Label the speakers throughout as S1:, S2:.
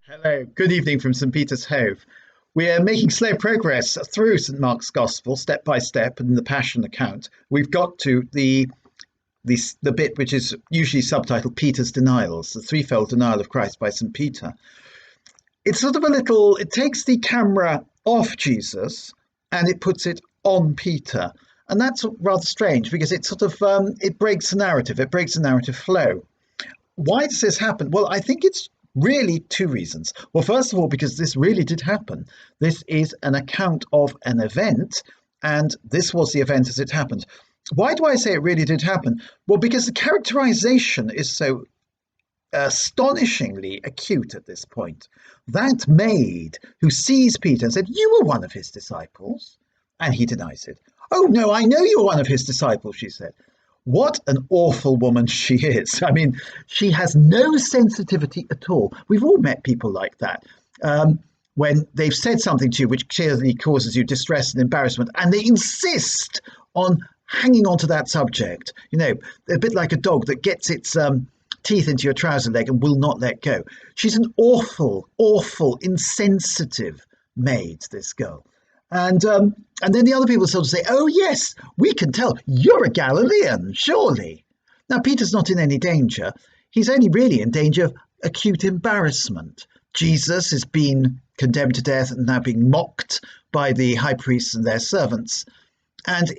S1: Hello, good evening from St. Peter's Hove. We're making slow progress through St. Mark's Gospel, step by step, in the Passion account. We've got to the bit which is usually subtitled Peter's Denials, the threefold denial of Christ by St. Peter. It's sort of it takes the camera off Jesus and it puts it on Peter. And that's rather strange because it breaks the narrative, it breaks the narrative flow. Why does this happen? Well, I think it's really two reasons. Well, first of all, because this really did happen. This is an account of an event, and this was the event as it happened. Why do I say it really did happen? Well, because the characterization is so astonishingly acute at this point. That maid who sees Peter and said, "You were one of his disciples," and he denies it. "Oh, no, I know you're one of his disciples," she said. What an awful woman she is. I mean, she has no sensitivity at all. We've all met people like that. When they've said something to you which clearly causes you distress and embarrassment, and they insist on hanging on to that subject. You know, a bit like a dog that gets its teeth into your trouser leg and will not let go. She's an awful, awful, insensitive maid, this girl. And then the other people sort of say, "Oh, yes, we can tell you're a Galilean, surely." Now, Peter's not in any danger. He's only really in danger of acute embarrassment. Jesus is being condemned to death and now being mocked by the high priests and their servants. And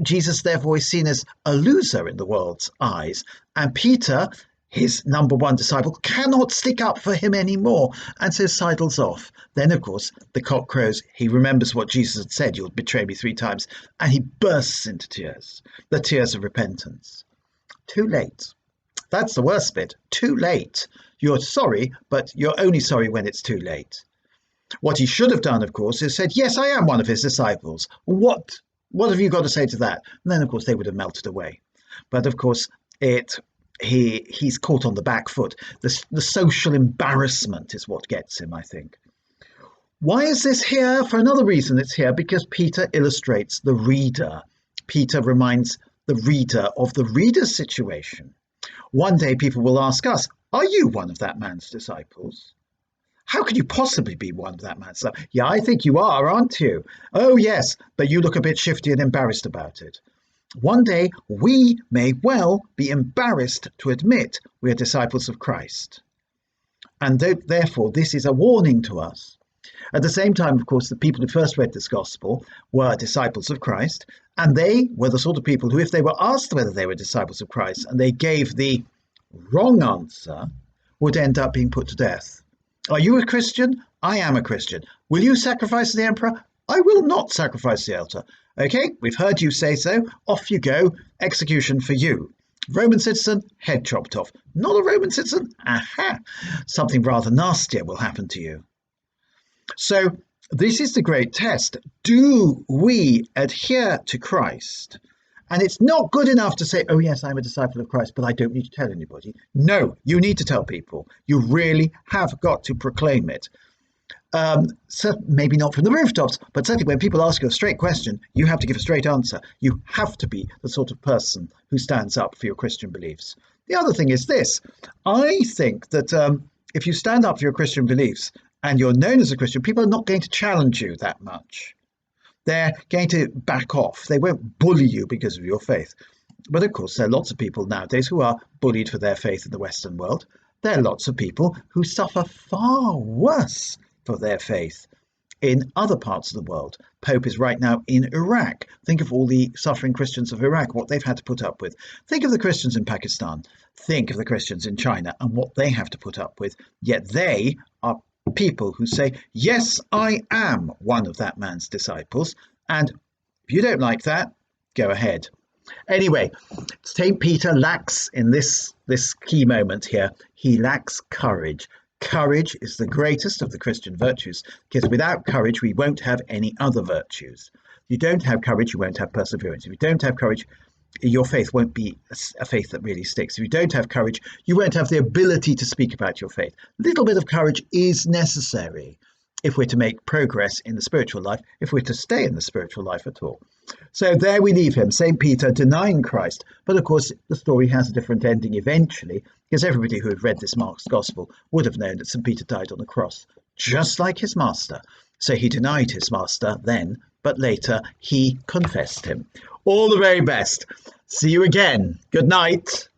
S1: Jesus, therefore, is seen as a loser in the world's eyes. And Peter, his number one disciple, cannot stick up for him anymore, and so sidles off. Then, of course, the cock crows. He remembers what Jesus had said, "You'll betray me 3 times," and he bursts into tears, the tears of repentance. Too late. That's the worst bit. Too late. You're sorry, but you're only sorry when it's too late. What he should have done, of course, is said, "Yes, I am one of his disciples. What have you got to say to that?" And then, of course, they would have melted away. But, of course, he's caught on the back foot. The social embarrassment is what gets him, I think. Why is this here? For another reason it's here, because Peter illustrates the reader. Peter reminds the reader of the reader's situation. One day people will ask us, "Are you one of that man's disciples?" "How could you possibly be one of that man's disciples?" "Yeah, I think you are, aren't you?" "Oh, yes, but you look a bit shifty and embarrassed about it." One day we may well be embarrassed to admit we are disciples of Christ. And therefore, this is a warning to us. At the same time, of course, the people who first read this gospel were disciples of Christ, and they were the sort of people who, if they were asked whether they were disciples of Christ and they gave the wrong answer, would end up being put to death. "Are you a Christian?" "I am a Christian." "Will you sacrifice the emperor?" "I will not sacrifice the altar." "Okay, we've heard you say so. Off you go. Execution for you." Roman citizen, head chopped off. Not a Roman citizen? Aha! Something rather nastier will happen to you. So this is the great test. Do we adhere to Christ? And it's not good enough to say, "Oh, yes, I'm a disciple of Christ, but I don't need to tell anybody." No, you need to tell people. You really have got to proclaim it. So maybe not from the rooftops, but certainly when people ask you a straight question, you have to give a straight answer. You have to be the sort of person who stands up for your Christian beliefs. The other thing is this. I think that if you stand up for your Christian beliefs and you're known as a Christian, people are not going to challenge you that much. They're going to back off. They won't bully you because of your faith. But of course, there are lots of people nowadays who are bullied for their faith in the Western world. There are lots of people who suffer far worse for their faith in other parts of the world. Pope is right now in Iraq. Think of all the suffering Christians of Iraq, what they've had to put up with. Think of the Christians in Pakistan. Think of the Christians in China and what they have to put up with. Yet they are people who say, "Yes, I am one of that man's disciples." And if you don't like that, go ahead. Anyway, St. Peter lacks in this key moment here. He lacks courage. Courage is the greatest of the Christian virtues, because without courage, we won't have any other virtues. If you don't have courage, you won't have perseverance. If you don't have courage, your faith won't be a faith that really sticks. If you don't have courage, you won't have the ability to speak about your faith. A little bit of courage is necessary if we're to make progress in the spiritual life, if we're to stay in the spiritual life at all. So there we leave him, St. Peter denying Christ. But of course, the story has a different ending eventually, because everybody who had read this Mark's Gospel would have known that St. Peter died on the cross, just like his master. So he denied his master then, but later he confessed him. All the very best. See you again. Good night.